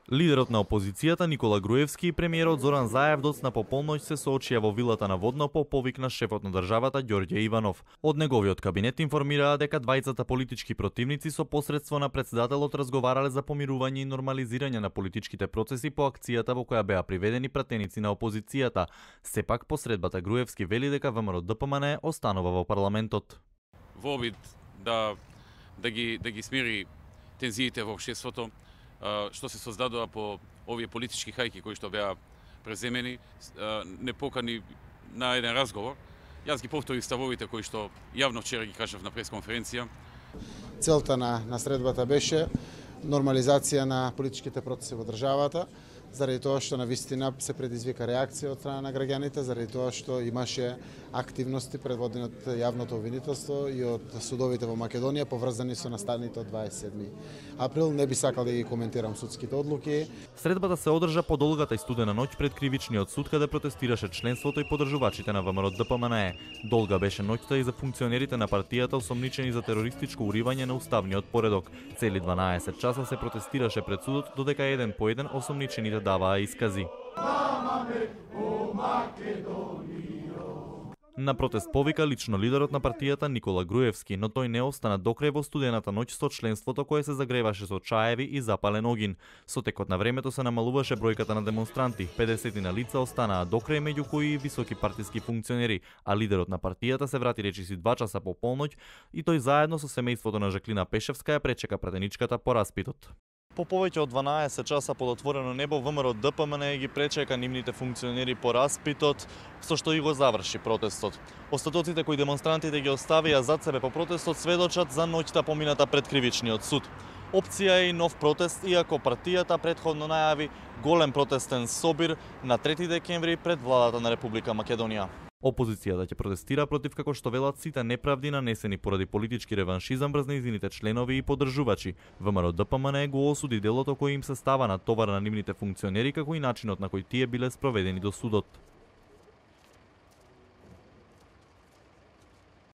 Лидерот на опозицијата Никола Груевски и премиерот Зоран Заев доцна по полноќ се соочија во вилата на Водно по повик на шефот на државата Ѓорѓе Иванов. Од неговиот кабинет информираа дека двајцата политички противници со посредство на претседателот разговарале за помирување и нормализирање на политичките процеси по акцијата во која беа приведени пратеници на опозицијата. Сепак посредбата Груевски вели дека ВМРО ДПМН останува во парламентот. Во обид да ги смири тензиите во општеството, што се создадува по овие политички хајки кои што беа преземени, не покани на еден разговор. Јас ги повторив ставовите кои што јавно вчера ги кажав на пресконференција. Целта на средбата беше нормализација на политичките процеси во државата, заради тоа што навистина се предизвика реакција од страна на граѓаните, заради тоа што имаше активности предводени од јавното обвинителство и од судовите во Македонија поврзани со настаните од 27 април. Не би сакал да ги коментирам судските одлуки. Средбата се одржа по долгата и студена ноќ пред кривичниот суд каде протестираше членството и поддржувачите на ВМРО ДПМН. Долга беше ноќта и за функционерите на партијата осомничени за терористичко уривање на уставниот поредок. Цели 12 часа се протестираше пред судот додека еден по еден осомничените даваа искази. На протест повика лично лидерот на партијата Никола Груевски, но тој не остана докрај во студената ноќ со членството кое се загреваше со чаеви и запален огин. Со текот на времето се намалуваше бројката на демонстранти, 50 на лица останаа докрај, меѓу кои и високи партиски функционери, а лидерот на партијата се врати речиси 2 часа по полноќ и тој заедно со семејството на Жаклина Пешевска ја пречека пратеничката по распитот. По повеќе од 12 часа под отворено небо ВМРО ДПМН ги пречека нивните функционери по распитот, со што и го заврши протестот. Остатоците кои демонстрантите ги оставија зад себе по протестот сведочат за ноќта помината пред кривичниот суд. Опција е и нов протест, иако партијата претходно најави голем протестен собир на 3 декември пред владата на Република Македонија. Опозицијата ќе протестира против, како што велат, сите неправди нанесени поради политички реваншизам врз нејзините членови и поддржувачи. ВМРО ДПМН го осуди делото кој им се става на товар на нивните функционери, како и начинот на кој тие биле спроведени до судот.